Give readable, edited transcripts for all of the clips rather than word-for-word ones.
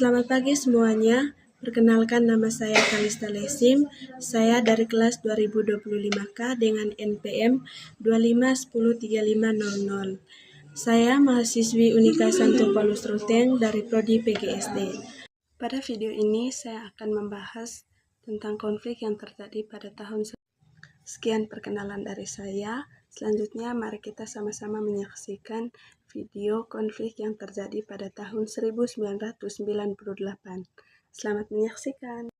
Selamat pagi semuanya. Perkenalkan, nama saya Kalista Lesim. Saya dari kelas 2025K dengan NPM 25103500. Saya mahasiswi Unika Santo Paulus Ruteng dari Prodi PGSD. Pada video ini saya akan membahas tentang konflik yang terjadi pada tahun. Sekian perkenalan dari saya. Selanjutnya mari kita sama-sama menyaksikan video konflik yang terjadi pada tahun 1998. Selamat menyaksikan.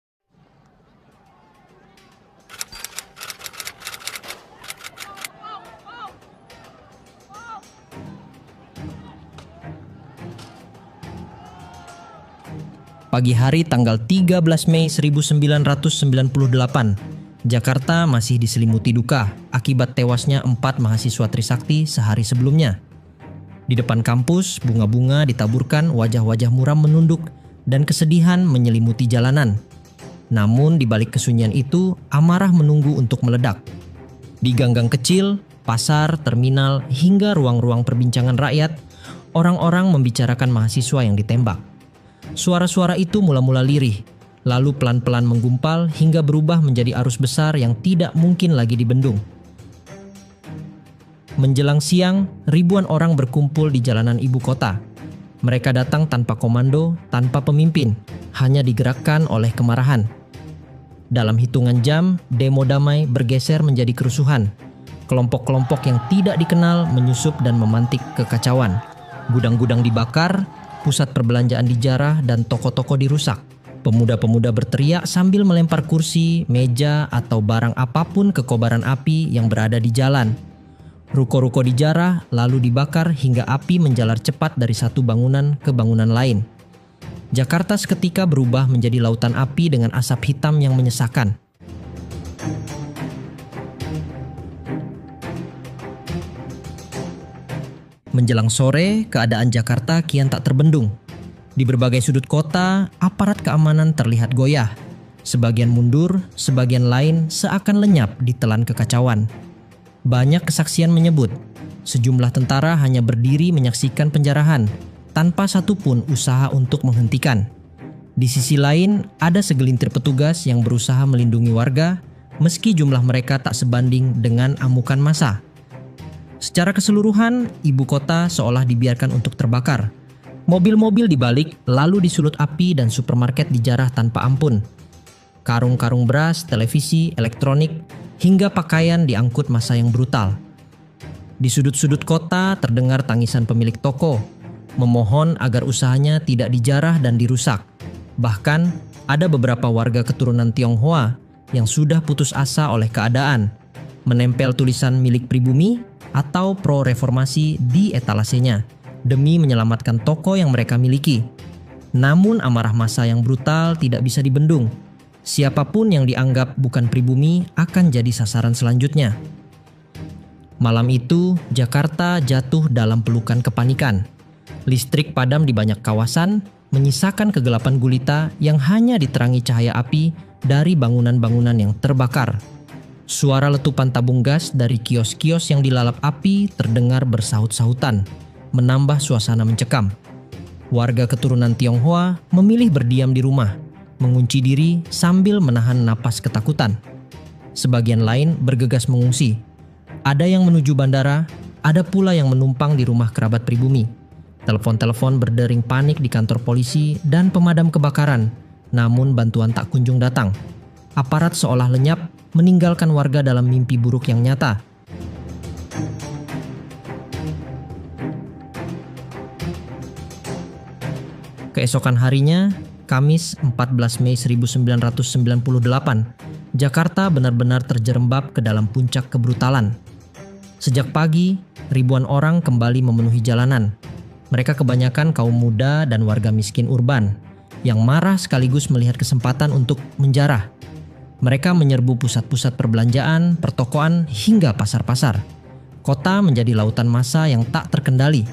Pagi hari tanggal 13 Mei 1998, Jakarta masih diselimuti duka akibat tewasnya 4 mahasiswa Trisakti sehari sebelumnya. Di depan kampus, bunga-bunga ditaburkan, wajah-wajah muram menunduk, dan kesedihan menyelimuti jalanan. Namun di balik kesunyian itu, amarah menunggu untuk meledak. Di gang-gang kecil, pasar, terminal, hingga ruang-ruang perbincangan rakyat, orang-orang membicarakan mahasiswa yang ditembak. Suara-suara itu mula-mula lirih, lalu pelan-pelan menggumpal hingga berubah menjadi arus besar yang tidak mungkin lagi dibendung. Menjelang siang, ribuan orang berkumpul di jalanan ibu kota. Mereka datang tanpa komando, tanpa pemimpin, hanya digerakkan oleh kemarahan. Dalam hitungan jam, demo damai bergeser menjadi kerusuhan. Kelompok-kelompok yang tidak dikenal menyusup dan memantik kekacauan. Gudang-gudang dibakar, pusat perbelanjaan dijarah, dan toko-toko dirusak. Pemuda-pemuda berteriak sambil melempar kursi, meja, atau barang apapun ke kobaran api yang berada di jalan. Ruko-ruko dijarah lalu dibakar hingga api menjalar cepat dari satu bangunan ke bangunan lain. Jakarta seketika berubah menjadi lautan api dengan asap hitam yang menyesakan. Menjelang sore, keadaan Jakarta kian tak terbendung. Di berbagai sudut kota, aparat keamanan terlihat goyah. Sebagian mundur, sebagian lain seakan lenyap ditelan kekacauan. Banyak kesaksian menyebut, sejumlah tentara hanya berdiri menyaksikan penjarahan, tanpa satupun usaha untuk menghentikan. Di sisi lain, ada segelintir petugas yang berusaha melindungi warga, meski jumlah mereka tak sebanding dengan amukan massa. Secara keseluruhan, ibu kota seolah dibiarkan untuk terbakar. Mobil-mobil dibalik, lalu disulut api dan supermarket dijarah tanpa ampun. Karung-karung beras, televisi, elektronik, hingga pakaian diangkut massa yang brutal. Di sudut-sudut kota terdengar tangisan pemilik toko, memohon agar usahanya tidak dijarah dan dirusak. Bahkan, ada beberapa warga keturunan Tionghoa yang sudah putus asa oleh keadaan, menempel tulisan milik pribumi atau pro-reformasi di etalasenya demi menyelamatkan toko yang mereka miliki. Namun amarah massa yang brutal tidak bisa dibendung. Siapapun yang dianggap bukan pribumi akan jadi sasaran selanjutnya. Malam itu, Jakarta jatuh dalam pelukan kepanikan. Listrik padam di banyak kawasan, menyisakan kegelapan gulita yang hanya diterangi cahaya api dari bangunan-bangunan yang terbakar. Suara letupan tabung gas dari kios-kios yang dilalap api terdengar bersahut-sahutan, menambah suasana mencekam. Warga keturunan Tionghoa memilih berdiam di rumah, mengunci diri sambil menahan napas ketakutan. Sebagian lain bergegas mengungsi. Ada yang menuju bandara, ada pula yang menumpang di rumah kerabat pribumi. Telepon-telepon berdering panik di kantor polisi dan pemadam kebakaran, namun bantuan tak kunjung datang. Aparat seolah lenyap, meninggalkan warga dalam mimpi buruk yang nyata. Keesokan harinya, Kamis 14 Mei 1998, Jakarta benar-benar terjerembab ke dalam puncak kebrutalan. Sejak pagi, ribuan orang kembali memenuhi jalanan. Mereka kebanyakan kaum muda dan warga miskin urban, yang marah sekaligus melihat kesempatan untuk menjarah. Mereka menyerbu pusat-pusat perbelanjaan, pertokoan, hingga pasar-pasar. Kota menjadi lautan massa yang tak terkendali.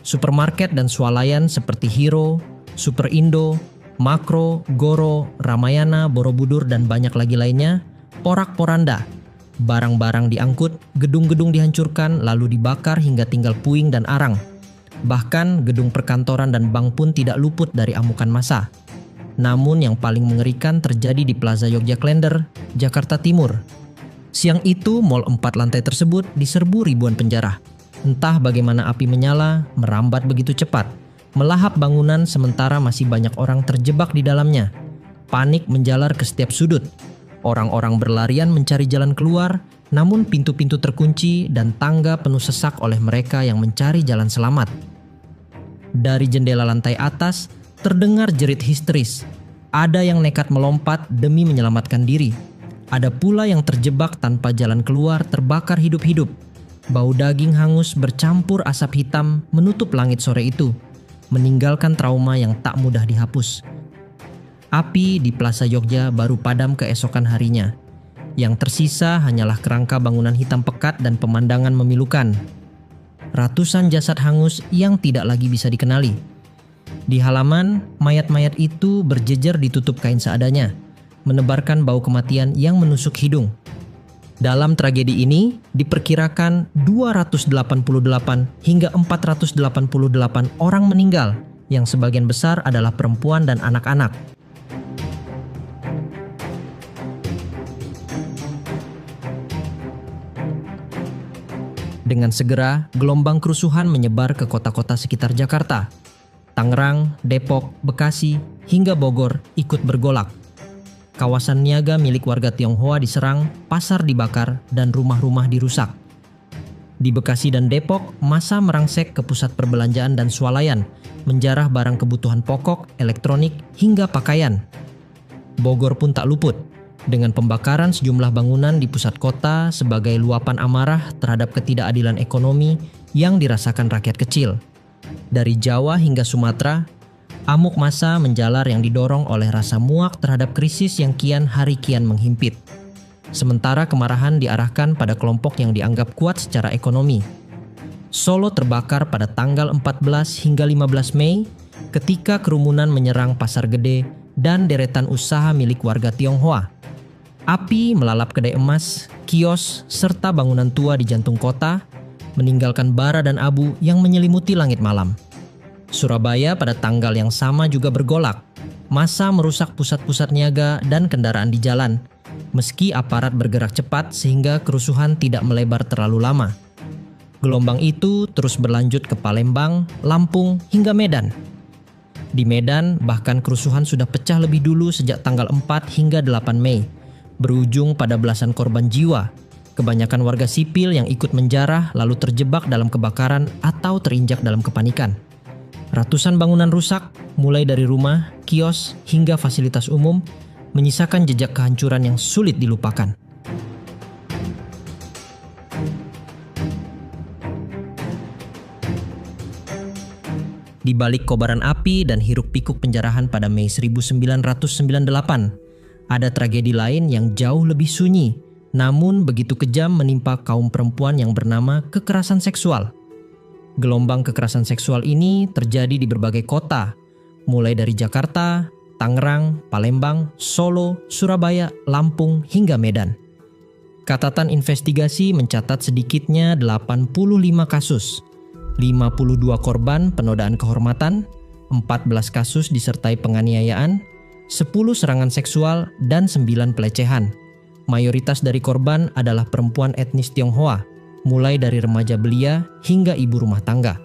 Supermarket dan swalayan seperti Hero, Super Indo, Makro, Goro, Ramayana, Borobudur, dan banyak lagi lainnya porak-poranda. Barang-barang diangkut, gedung-gedung dihancurkan, lalu dibakar hingga tinggal puing dan arang. Bahkan gedung perkantoran dan bank pun tidak luput dari amukan massa. Namun yang paling mengerikan terjadi di Plaza Yogya Klender, Jakarta Timur. Siang itu, mal 4 lantai tersebut diserbu ribuan penjara. Entah bagaimana api menyala, merambat begitu cepat, melahap bangunan sementara masih banyak orang terjebak di dalamnya. Panik menjalar ke setiap sudut. Orang-orang berlarian mencari jalan keluar, namun pintu-pintu terkunci dan tangga penuh sesak oleh mereka yang mencari jalan selamat. Dari jendela lantai atas, terdengar jerit histeris. Ada yang nekat melompat demi menyelamatkan diri. Ada pula yang terjebak tanpa jalan keluar terbakar hidup-hidup. Bau daging hangus bercampur asap hitam menutup langit sore itu, meninggalkan trauma yang tak mudah dihapus. Api di Plaza Yogya baru padam keesokan harinya. Yang tersisa hanyalah kerangka bangunan hitam pekat dan pemandangan memilukan. Ratusan jasad hangus yang tidak lagi bisa dikenali. Di halaman, mayat-mayat itu berjejer ditutup kain seadanya, menebarkan bau kematian yang menusuk hidung. Dalam tragedi ini, diperkirakan 288 hingga 488 orang meninggal, yang sebagian besar adalah perempuan dan anak-anak. Dengan segera, gelombang kerusuhan menyebar ke kota-kota sekitar Jakarta. Tangerang, Depok, Bekasi, hingga Bogor ikut bergolak. Kawasan niaga milik warga Tionghoa diserang, pasar dibakar, dan rumah-rumah dirusak. Di Bekasi dan Depok, massa merangsek ke pusat perbelanjaan dan swalayan, menjarah barang kebutuhan pokok, elektronik, hingga pakaian. Bogor pun tak luput, dengan pembakaran sejumlah bangunan di pusat kota sebagai luapan amarah terhadap ketidakadilan ekonomi yang dirasakan rakyat kecil. Dari Jawa hingga Sumatera, amuk massa menjalar yang didorong oleh rasa muak terhadap krisis yang kian hari kian menghimpit. Sementara kemarahan diarahkan pada kelompok yang dianggap kuat secara ekonomi. Solo terbakar pada tanggal 14 hingga 15 Mei ketika kerumunan menyerang Pasar Gede dan deretan usaha milik warga Tionghoa. Api melalap kedai emas, kios, serta bangunan tua di jantung kota, meninggalkan bara dan abu yang menyelimuti langit malam. Surabaya pada tanggal yang sama juga bergolak. Massa merusak pusat-pusat niaga dan kendaraan di jalan, meski aparat bergerak cepat sehingga kerusuhan tidak melebar terlalu lama. Gelombang itu terus berlanjut ke Palembang, Lampung, hingga Medan. Di Medan, bahkan kerusuhan sudah pecah lebih dulu sejak tanggal 4 hingga 8 Mei, berujung pada belasan korban jiwa, kebanyakan warga sipil yang ikut menjarah lalu terjebak dalam kebakaran atau terinjak dalam kepanikan. Ratusan bangunan rusak, mulai dari rumah, kios, hingga fasilitas umum, menyisakan jejak kehancuran yang sulit dilupakan. Di balik kobaran api dan hiruk-pikuk penjarahan pada Mei 1998, ada tragedi lain yang jauh lebih sunyi, namun begitu kejam menimpa kaum perempuan yang bernama kekerasan seksual. Gelombang kekerasan seksual ini terjadi di berbagai kota, mulai dari Jakarta, Tangerang, Palembang, Solo, Surabaya, Lampung, hingga Medan. Catatan investigasi mencatat sedikitnya 85 kasus, 52 korban penodaan kehormatan, 14 kasus disertai penganiayaan, 10 serangan seksual, dan 9 pelecehan. Mayoritas dari korban adalah perempuan etnis Tionghoa, mulai dari remaja belia hingga ibu rumah tangga.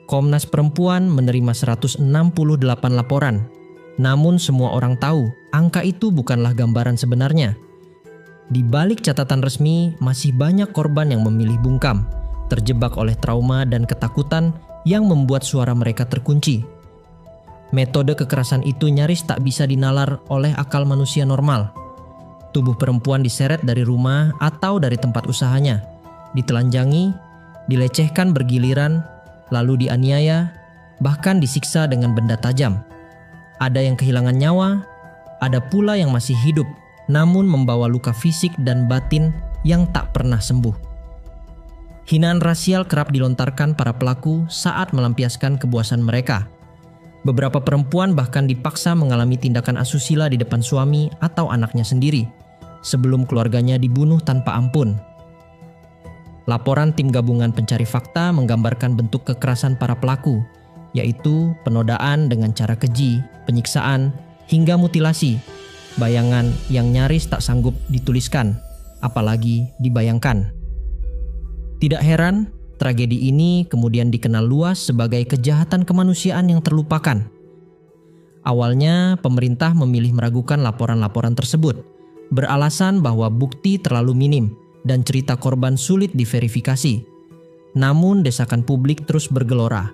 Komnas Perempuan menerima 168 laporan. Namun semua orang tahu, angka itu bukanlah gambaran sebenarnya. Di balik catatan resmi, masih banyak korban yang memilih bungkam, terjebak oleh trauma dan ketakutan yang membuat suara mereka terkunci. Metode kekerasan itu nyaris tak bisa dinalar oleh akal manusia normal. Tubuh perempuan diseret dari rumah atau dari tempat usahanya, ditelanjangi, dilecehkan bergiliran, lalu dianiaya, bahkan disiksa dengan benda tajam. Ada yang kehilangan nyawa, ada pula yang masih hidup, namun membawa luka fisik dan batin yang tak pernah sembuh. Hinaan rasial kerap dilontarkan para pelaku saat melampiaskan kepuasan mereka. Beberapa perempuan bahkan dipaksa mengalami tindakan asusila di depan suami atau anaknya sendiri, sebelum keluarganya dibunuh tanpa ampun. Laporan tim gabungan pencari fakta menggambarkan bentuk kekerasan para pelaku, yaitu penodaan dengan cara keji, penyiksaan, hingga mutilasi. Bayangan yang nyaris tak sanggup dituliskan, apalagi dibayangkan. Tidak heran, tragedi ini kemudian dikenal luas sebagai kejahatan kemanusiaan yang terlupakan. Awalnya, pemerintah memilih meragukan laporan-laporan tersebut, beralasan bahwa bukti terlalu minim dan cerita korban sulit diverifikasi. Namun desakan publik terus bergelora.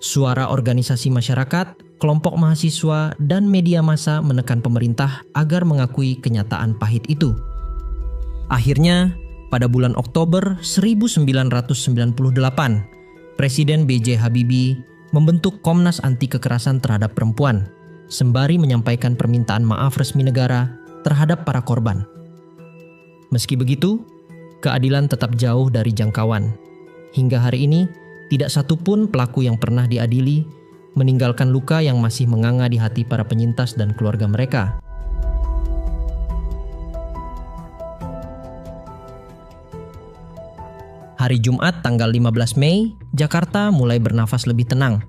Suara organisasi masyarakat, kelompok mahasiswa, dan media massa menekan pemerintah agar mengakui kenyataan pahit itu. Akhirnya, pada bulan Oktober 1998, Presiden B.J. Habibie membentuk Komnas Anti Kekerasan Terhadap Perempuan, sembari menyampaikan permintaan maaf resmi negara terhadap para korban. Meski begitu, keadilan tetap jauh dari jangkauan. Hingga hari ini, tidak satupun pelaku yang pernah diadili meninggalkan luka yang masih menganga di hati para penyintas dan keluarga mereka. Hari Jumat tanggal 15 Mei, Jakarta mulai bernafas lebih tenang.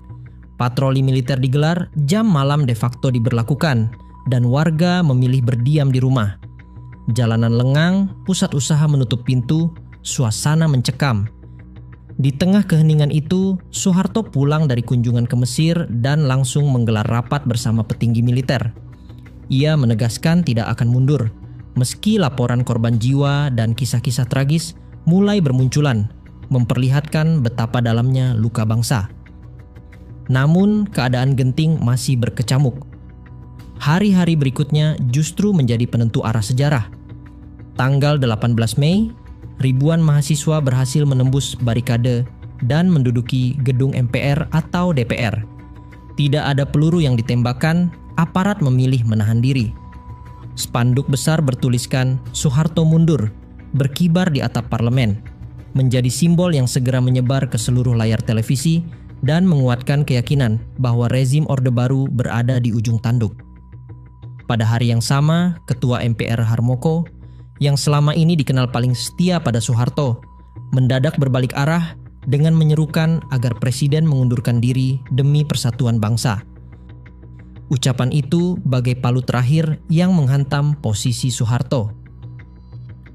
Patroli militer digelar, jam malam de facto diberlakukan, dan warga memilih berdiam di rumah. Jalanan lengang, pusat usaha menutup pintu, suasana mencekam. Di tengah keheningan itu, Soeharto pulang dari kunjungan ke Mesir dan langsung menggelar rapat bersama petinggi militer. Ia menegaskan tidak akan mundur, meski laporan korban jiwa dan kisah-kisah tragis mulai bermunculan, memperlihatkan betapa dalamnya luka bangsa. Namun, keadaan genting masih berkecamuk. Hari-hari berikutnya justru menjadi penentu arah sejarah. Tanggal 18 Mei, ribuan mahasiswa berhasil menembus barikade dan menduduki gedung MPR atau DPR. Tidak ada peluru yang ditembakkan, aparat memilih menahan diri. Spanduk besar bertuliskan "Soeharto mundur" berkibar di atap parlemen, menjadi simbol yang segera menyebar ke seluruh layar televisi dan menguatkan keyakinan bahwa rezim Orde Baru berada di ujung tanduk. Pada hari yang sama, Ketua MPR Harmoko, yang selama ini dikenal paling setia pada Soeharto, mendadak berbalik arah dengan menyerukan agar Presiden mengundurkan diri demi persatuan bangsa. Ucapan itu bagai palu terakhir yang menghantam posisi Soeharto.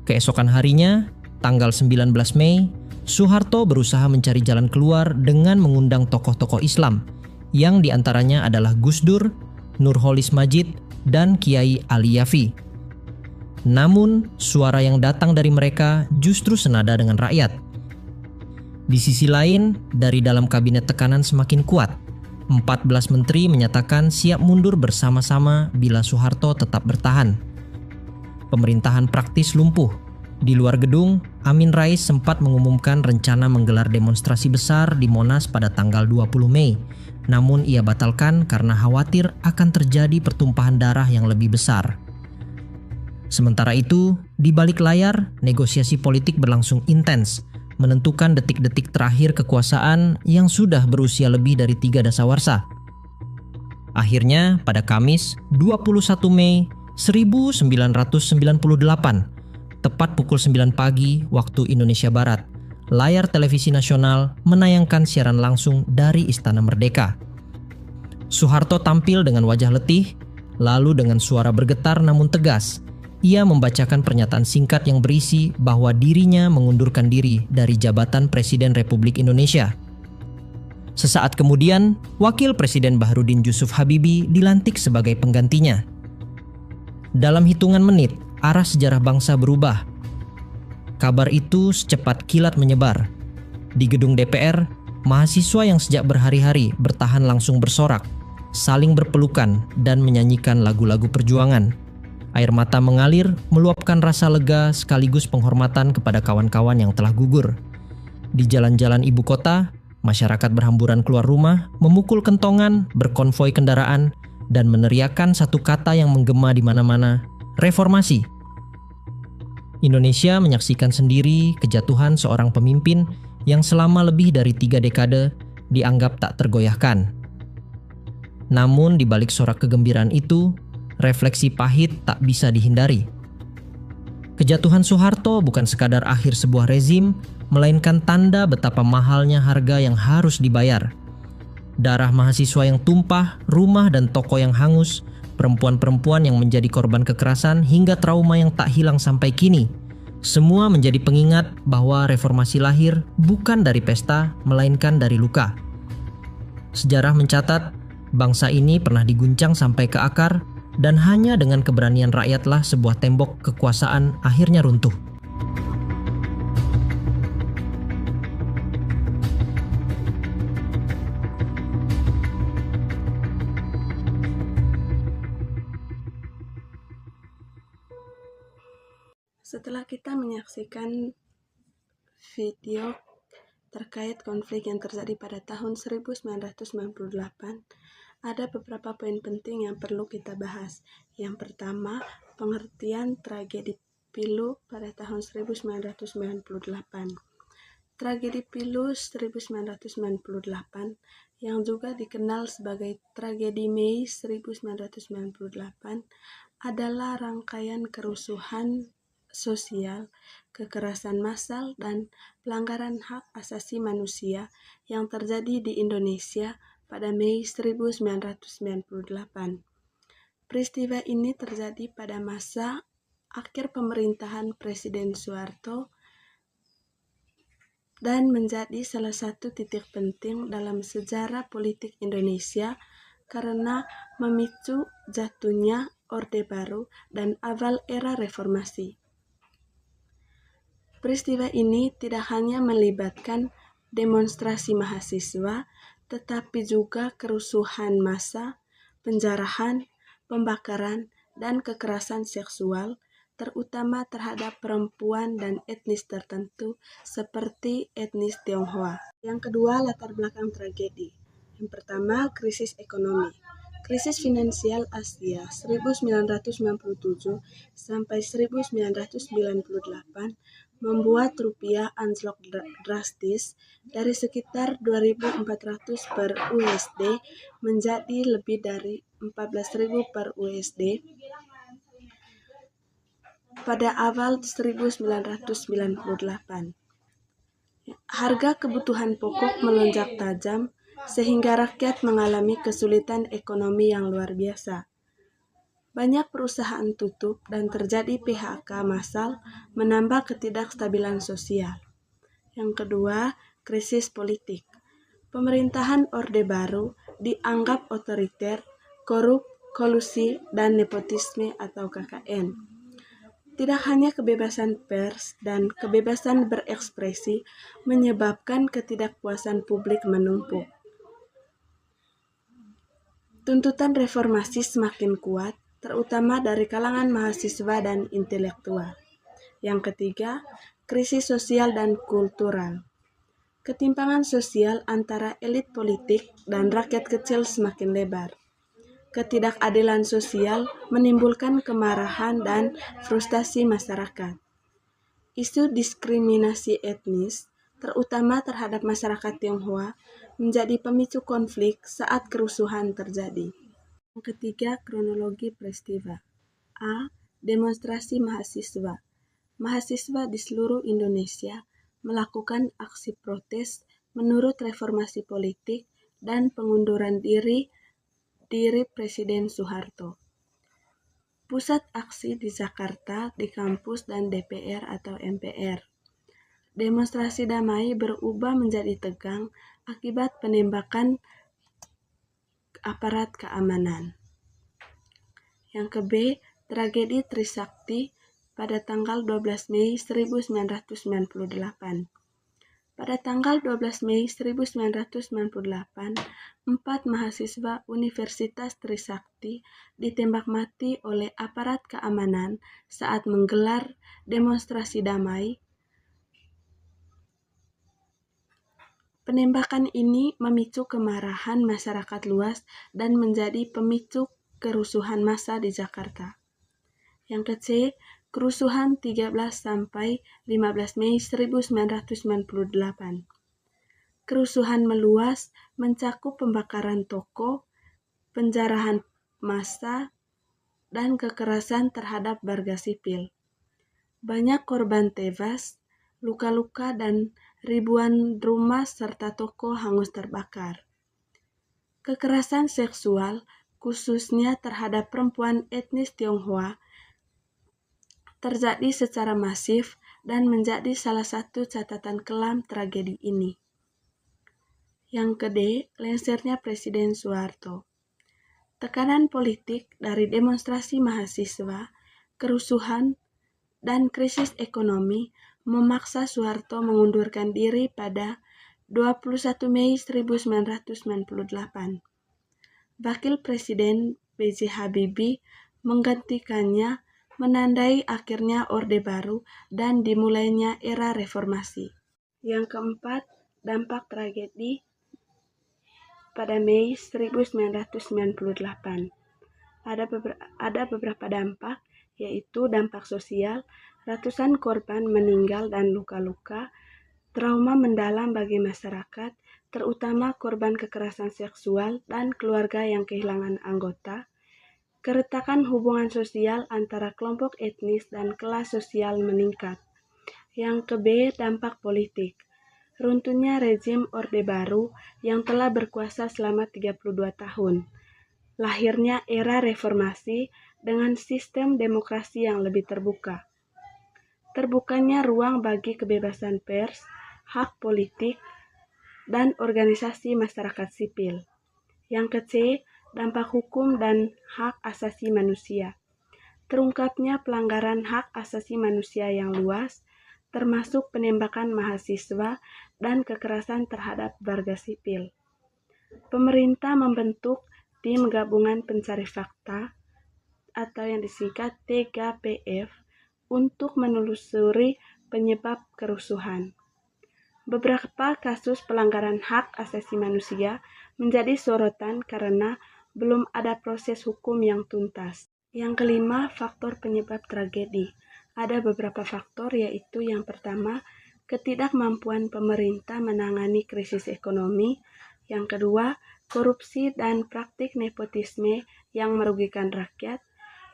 Keesokan harinya, tanggal 19 Mei, Soeharto berusaha mencari jalan keluar dengan mengundang tokoh-tokoh Islam, yang diantaranya adalah Gus Dur, Nurholis Majid, dan Kiai Ali Yafi. Namun, suara yang datang dari mereka justru senada dengan rakyat. Di sisi lain, dari dalam kabinet tekanan semakin kuat. 14 menteri menyatakan siap mundur bersama-sama bila Soeharto tetap bertahan. Pemerintahan praktis lumpuh. Di luar gedung, Amin Rais sempat mengumumkan rencana menggelar demonstrasi besar di Monas pada tanggal 20 Mei. Namun ia batalkan karena khawatir akan terjadi pertumpahan darah yang lebih besar. Sementara itu, di balik layar, negosiasi politik berlangsung intens, menentukan detik-detik terakhir kekuasaan yang sudah berusia lebih dari 3 dasawarsa. Akhirnya, pada Kamis, 21 Mei 1998, tepat pukul 9 pagi waktu Indonesia Barat, layar televisi nasional menayangkan siaran langsung dari Istana Merdeka. Soeharto tampil dengan wajah letih, lalu dengan suara bergetar namun tegas, ia membacakan pernyataan singkat yang berisi bahwa dirinya mengundurkan diri dari jabatan Presiden Republik Indonesia. Sesaat kemudian, Wakil Presiden Baharudin Yusuf Habibie dilantik sebagai penggantinya. Dalam hitungan menit, arah sejarah bangsa berubah. Kabar itu secepat kilat menyebar. Di gedung DPR, mahasiswa yang sejak berhari-hari bertahan langsung bersorak, saling berpelukan dan menyanyikan lagu-lagu perjuangan. Air mata mengalir, meluapkan rasa lega sekaligus penghormatan kepada kawan-kawan yang telah gugur. Di jalan-jalan ibu kota, masyarakat berhamburan keluar rumah, memukul kentongan, berkonvoi kendaraan, dan meneriakkan satu kata yang menggema di mana-mana, reformasi. Indonesia menyaksikan sendiri kejatuhan seorang pemimpin yang selama lebih dari 3 dekade dianggap tak tergoyahkan. Namun di balik sorak kegembiraan itu, refleksi pahit tak bisa dihindari. Kejatuhan Soeharto bukan sekadar akhir sebuah rezim, melainkan tanda betapa mahalnya harga yang harus dibayar. Darah mahasiswa yang tumpah, rumah dan toko yang hangus, perempuan-perempuan yang menjadi korban kekerasan hingga trauma yang tak hilang sampai kini. Semua menjadi pengingat bahwa reformasi lahir bukan dari pesta, melainkan dari luka. Sejarah mencatat, bangsa ini pernah diguncang sampai ke akar, dan hanya dengan keberanian rakyatlah sebuah tembok kekuasaan akhirnya runtuh. Setelah kita menyaksikan video terkait konflik yang terjadi pada tahun 1998, ada beberapa poin penting yang perlu kita bahas. Yang pertama, pengertian tragedi Pilu pada tahun 1998. Tragedi Pilu 1998 yang juga dikenal sebagai Tragedi Mei 1998 adalah rangkaian kerusuhan sosial, kekerasan massal, dan pelanggaran hak asasi manusia yang terjadi di Indonesia pada Mei 1998. Peristiwa ini terjadi pada masa akhir pemerintahan Presiden Soeharto dan menjadi salah satu titik penting dalam sejarah politik Indonesia karena memicu jatuhnya Orde Baru dan awal era reformasi. Peristiwa ini tidak hanya melibatkan demonstrasi mahasiswa, tetapi juga kerusuhan massa, penjarahan, pembakaran, dan kekerasan seksual, terutama terhadap perempuan dan etnis tertentu seperti etnis Tionghoa. Yang kedua, latar belakang tragedi. Yang pertama, krisis ekonomi. Krisis finansial Asia 1997 sampai 1998 membuat rupiah anjlok drastis dari sekitar 2.400 per USD menjadi lebih dari 14.000 per USD pada awal 1998. Harga kebutuhan pokok melonjak tajam sehingga rakyat mengalami kesulitan ekonomi yang luar biasa. Banyak perusahaan tutup dan terjadi PHK massal menambah ketidakstabilan sosial. Yang kedua, krisis politik. Pemerintahan Orde Baru dianggap otoriter, korup, kolusi, dan nepotisme atau KKN. Tidak hanya kebebasan pers dan kebebasan berekspresi menyebabkan ketidakpuasan publik menumpuk. Tuntutan reformasi semakin kuat, terutama dari kalangan mahasiswa dan intelektual. Yang ketiga, krisis sosial dan kultural. Ketimpangan sosial antara elit politik dan rakyat kecil semakin lebar. Ketidakadilan sosial menimbulkan kemarahan dan frustasi masyarakat. Isu diskriminasi etnis, terutama terhadap masyarakat Tionghoa, menjadi pemicu konflik saat kerusuhan terjadi. Yang ketiga, kronologi peristiwa. A. Demonstrasi mahasiswa. Mahasiswa di seluruh Indonesia melakukan aksi protes menurut reformasi politik dan pengunduran diri Presiden Soeharto. Pusat aksi di Jakarta, di kampus dan DPR atau MPR. Demonstrasi damai berubah menjadi tegang akibat penembakan aparat keamanan. Yang ke-B, tragedi Trisakti pada tanggal 12 Mei 1998. Pada tanggal 12 Mei 1998, 4 mahasiswa Universitas Trisakti ditembak mati oleh aparat keamanan saat menggelar demonstrasi damai. Penembakan ini memicu kemarahan masyarakat luas dan menjadi pemicu kerusuhan massa di Jakarta. Yang ke-C, kerusuhan 13 sampai 15 Mei 1998. Kerusuhan meluas mencakup pembakaran toko, penjarahan massa, dan kekerasan terhadap warga sipil. Banyak korban tewas, luka-luka dan ribuan rumah serta toko hangus terbakar. Kekerasan seksual, khususnya terhadap perempuan etnis Tionghoa, terjadi secara masif dan menjadi salah satu catatan kelam tragedi ini. Yang kedua, lengsernya Presiden Soeharto. Tekanan politik dari demonstrasi mahasiswa, kerusuhan, dan krisis ekonomi memaksa Soeharto mengundurkan diri pada 21 Mei 1998. Wakil Presiden B.J. Habibie menggantikannya, menandai akhirnya Orde Baru dan dimulainya era reformasi. Yang keempat, dampak tragedi pada Mei 1998. Ada beberapa dampak, yaitu dampak sosial, ratusan korban meninggal dan luka-luka, trauma mendalam bagi masyarakat, terutama korban kekerasan seksual dan keluarga yang kehilangan anggota, keretakan hubungan sosial antara kelompok etnis dan kelas sosial meningkat. Yang kedua, dampak politik. Runtuhnya rezim Orde Baru yang telah berkuasa selama 32 tahun. Lahirnya era reformasi dengan sistem demokrasi yang lebih terbuka. Terbukanya ruang bagi kebebasan pers, hak politik, dan organisasi masyarakat sipil. Yang ketiga, dampak hukum dan hak asasi manusia. Terungkapnya pelanggaran hak asasi manusia yang luas, termasuk penembakan mahasiswa dan kekerasan terhadap warga sipil. Pemerintah membentuk Tim Gabungan Pencari Fakta atau yang disingkat TGPF untuk menelusuri penyebab kerusuhan. Beberapa kasus pelanggaran hak asasi manusia menjadi sorotan karena belum ada proses hukum yang tuntas. Yang kelima, faktor penyebab tragedi. Ada beberapa faktor, yaitu yang pertama, ketidakmampuan pemerintah menangani krisis ekonomi. Yang kedua, korupsi dan praktik nepotisme yang merugikan rakyat.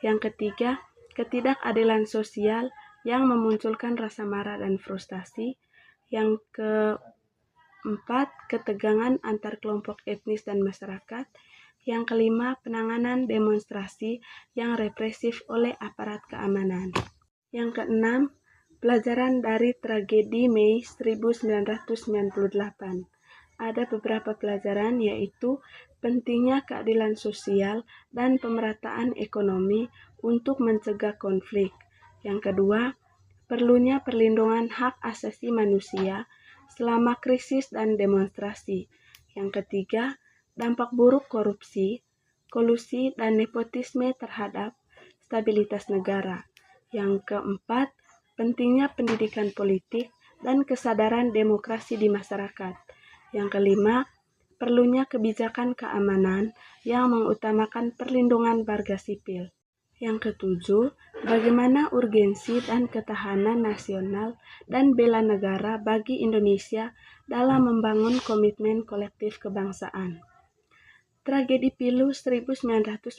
Yang ketiga, ketidakadilan sosial yang memunculkan rasa marah dan frustasi. Yang keempat, ketegangan antar kelompok etnis dan masyarakat. Yang kelima, penanganan demonstrasi yang represif oleh aparat keamanan. Yang keenam, pelajaran dari tragedi Mei 1998. Ada beberapa pelajaran, yaitu pentingnya keadilan sosial dan pemerataan ekonomi untuk mencegah konflik. Yang kedua, perlunya perlindungan hak asasi manusia selama krisis dan demonstrasi. Yang ketiga, dampak buruk korupsi, kolusi, dan nepotisme terhadap stabilitas negara. Yang keempat, pentingnya pendidikan politik dan kesadaran demokrasi di masyarakat. Yang kelima, perlunya kebijakan keamanan yang mengutamakan perlindungan warga sipil. Yang ketujuh, bagaimana urgensi dan ketahanan nasional dan bela negara bagi Indonesia dalam membangun komitmen kolektif kebangsaan. Tragedi Pilu 1998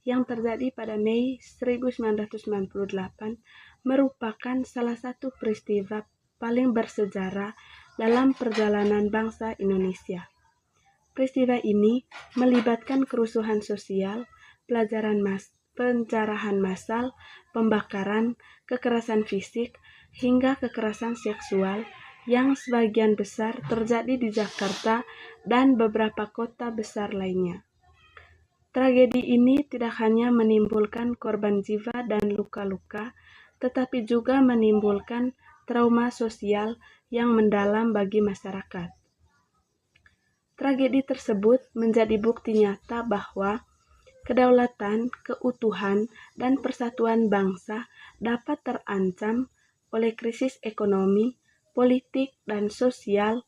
yang terjadi pada Mei 1998 merupakan salah satu peristiwa paling bersejarah dalam perjalanan bangsa Indonesia. Peristiwa ini melibatkan kerusuhan sosial, penjarahan massal, pembakaran, kekerasan fisik, hingga kekerasan seksual yang sebagian besar terjadi di Jakarta dan beberapa kota besar lainnya. Tragedi ini tidak hanya menimbulkan korban jiwa dan luka-luka, tetapi juga menimbulkan trauma sosial yang mendalam bagi masyarakat. Tragedi tersebut menjadi bukti nyata bahwa kedaulatan, keutuhan, dan persatuan bangsa dapat terancam oleh krisis ekonomi, politik, dan sosial.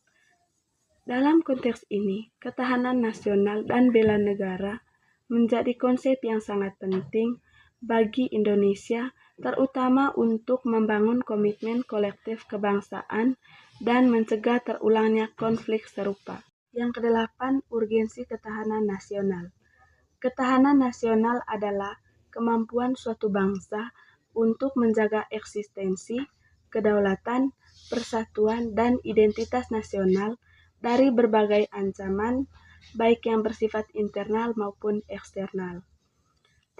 Dalam konteks ini, ketahanan nasional dan bela negara menjadi konsep yang sangat penting bagi Indonesia, terutama untuk membangun komitmen kolektif kebangsaan dan mencegah terulangnya konflik serupa. Yang kedelapan, urgensi ketahanan nasional. Ketahanan nasional adalah kemampuan suatu bangsa untuk menjaga eksistensi, kedaulatan, persatuan, dan identitas nasional dari berbagai ancaman, baik yang bersifat internal maupun eksternal.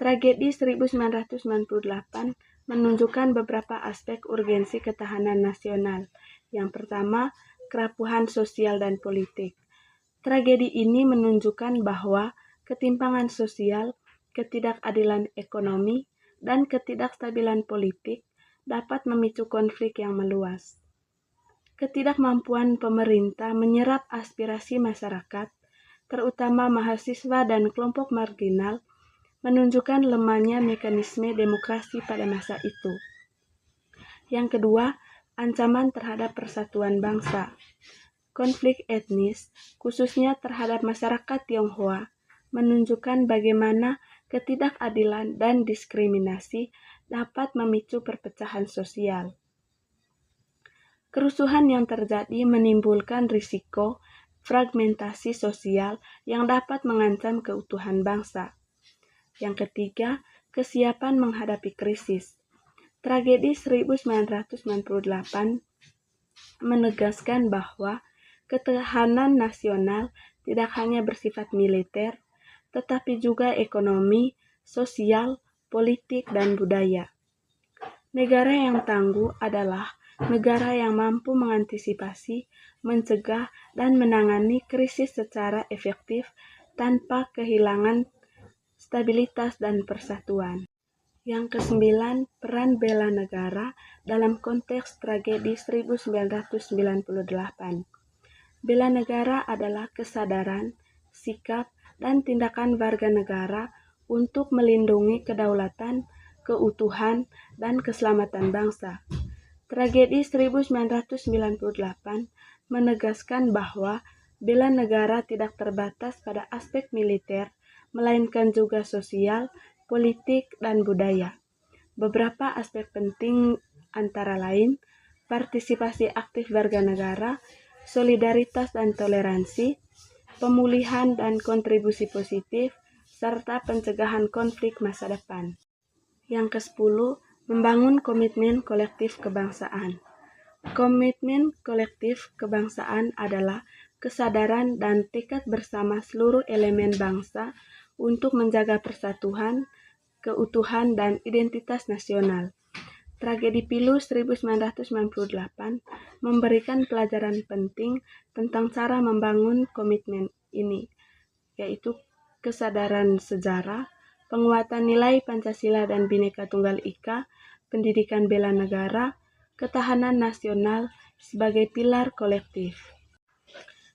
Tragedi 1998 menunjukkan beberapa aspek urgensi ketahanan nasional. Yang pertama, kerapuhan sosial dan politik. Tragedi ini menunjukkan bahwa ketimpangan sosial, ketidakadilan ekonomi, dan ketidakstabilan politik dapat memicu konflik yang meluas. Ketidakmampuan pemerintah menyerap aspirasi masyarakat, terutama mahasiswa dan kelompok marginal, menunjukkan lemahnya mekanisme demokrasi pada masa itu. Yang kedua, ancaman terhadap persatuan bangsa. Konflik etnis, khususnya terhadap masyarakat Tionghoa, menunjukkan bagaimana ketidakadilan dan diskriminasi dapat memicu perpecahan sosial. Kerusuhan yang terjadi menimbulkan risiko fragmentasi sosial yang dapat mengancam keutuhan bangsa. Yang ketiga, kesiapan menghadapi krisis. Tragedi 1998 menegaskan bahwa ketahanan nasional tidak hanya bersifat militer, tetapi juga ekonomi, sosial, politik, dan budaya. Negara yang tangguh adalah negara yang mampu mengantisipasi, mencegah, dan menangani krisis secara efektif tanpa kehilangan stabilitas dan persatuan. Yang kesembilan, peran bela negara dalam konteks tragedi 1998. Bela negara adalah kesadaran, sikap, dan tindakan warga negara untuk melindungi kedaulatan, keutuhan, dan keselamatan bangsa. Tragedi 1998 menegaskan bahwa bela negara tidak terbatas pada aspek militer, melainkan juga sosial, politik, dan budaya. Beberapa aspek penting antara lain partisipasi aktif warga negara, solidaritas dan toleransi, pemulihan dan kontribusi positif, serta pencegahan konflik masa depan. Yang ke-10, membangun komitmen kolektif kebangsaan. Komitmen kolektif kebangsaan adalah kesadaran dan tekad bersama seluruh elemen bangsa untuk menjaga persatuan, keutuhan, dan identitas nasional. Tragedi Pilu 1998 memberikan pelajaran penting tentang cara membangun komitmen ini, yaitu kesadaran sejarah, penguatan nilai Pancasila dan Bhinneka Tunggal Ika, pendidikan bela negara, ketahanan nasional sebagai pilar kolektif.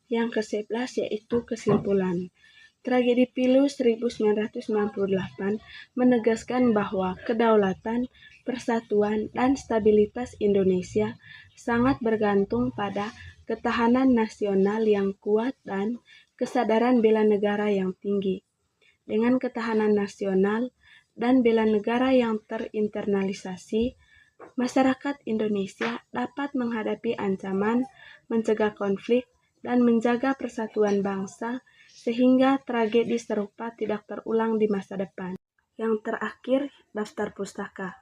Yang ke-11 yaitu kesimpulan. Tragedi Pilu 1998 menegaskan bahwa kedaulatan, persatuan, dan stabilitas Indonesia sangat bergantung pada ketahanan nasional yang kuat dan kesadaran bela negara yang tinggi. Dengan ketahanan nasional dan bela negara yang terinternalisasi, masyarakat Indonesia dapat menghadapi ancaman, mencegah konflik, dan menjaga persatuan bangsa sehingga tragedi serupa tidak terulang di masa depan. Yang terakhir, daftar pustaka.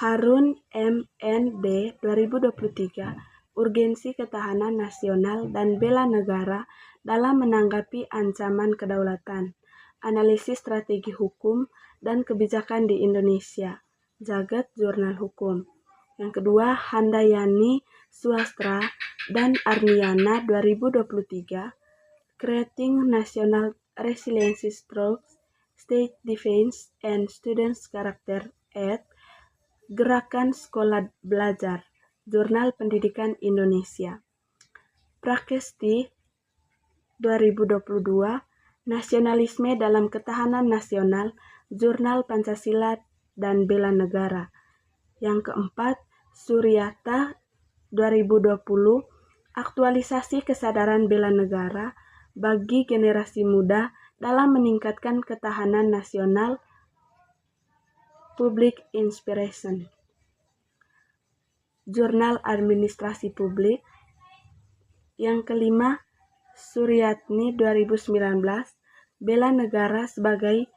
Harun MND 2023, Urgensi Ketahanan Nasional dan Bela Negara dalam Menanggapi Ancaman Kedaulatan. Analisis Strategi Hukum dan Kebijakan di Indonesia. Jagat Jurnal Hukum. Yang kedua, Handayani Suastra dan Arniana 2023, Creating National Resiliency Through State Defense and Students Character at Gerakan Sekolah Belajar, Jurnal Pendidikan Indonesia. Prakesti 2022, Nasionalisme dalam Ketahanan Nasional, Jurnal Pancasila dan Bela Negara. Yang keempat, Suryata 2020, Aktualisasi Kesadaran Bela Negara bagi generasi muda dalam meningkatkan ketahanan nasional, Public Inspiration. Jurnal Administrasi Publik. Yang kelima, Suryatni 2019, Bela Negara sebagai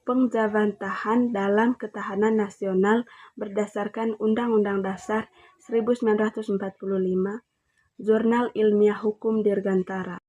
penjabantahan dalam ketahanan nasional berdasarkan Undang-Undang Dasar 1945, Jurnal Ilmiah Hukum Dirgantara.